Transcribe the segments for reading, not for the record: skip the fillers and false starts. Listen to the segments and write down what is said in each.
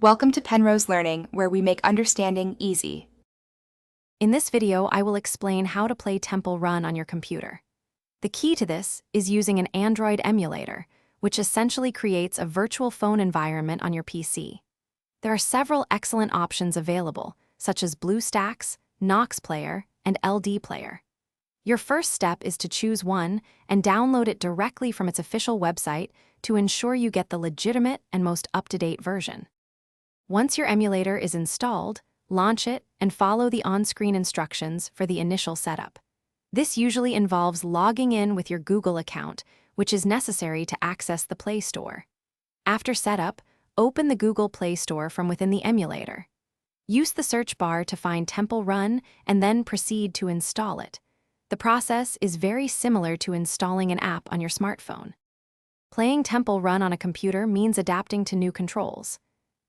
Welcome to Penrose Learning, where we make understanding easy. In this video, I will explain how to play Temple Run on your computer. The key to this is using an Android emulator, which essentially creates a virtual phone environment on your PC. There are several excellent options available, such as BlueStacks, Nox Player, and LD Player. Your first step is to choose one and download it directly from its official website to ensure you get the legitimate and most up-to-date version. Once your emulator is installed, launch it and follow the on-screen instructions for the initial setup. This usually involves logging in with your Google account, which is necessary to access the Play Store. After setup, open the Google Play Store from within the emulator. Use the search bar to find Temple Run and then proceed to install it. The process is very similar to installing an app on your smartphone. Playing Temple Run on a computer means adapting to new controls.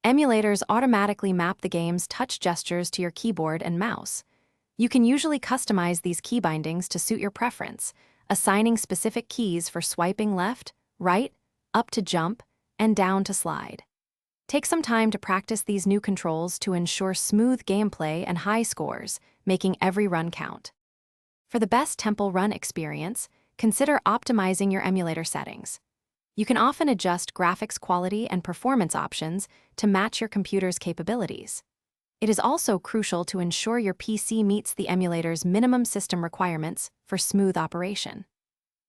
Emulators automatically map the game's touch gestures to your keyboard and mouse. You can usually customize these key bindings to suit your preference, assigning specific keys for swiping left, right, up to jump, and down to slide. Take some time to practice these new controls to ensure smooth gameplay and high scores, making every run count. For the best Temple Run experience, consider optimizing your emulator settings. You can often adjust graphics quality and performance options to match your computer's capabilities. It is also crucial to ensure your PC meets the emulator's minimum system requirements for smooth operation.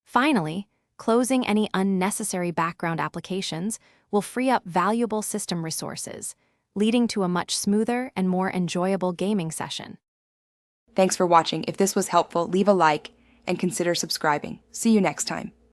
Finally, closing any unnecessary background applications will free up valuable system resources, leading to a much smoother and more enjoyable gaming session. Thanks for watching. If this was helpful, leave a like and consider subscribing. See you next time.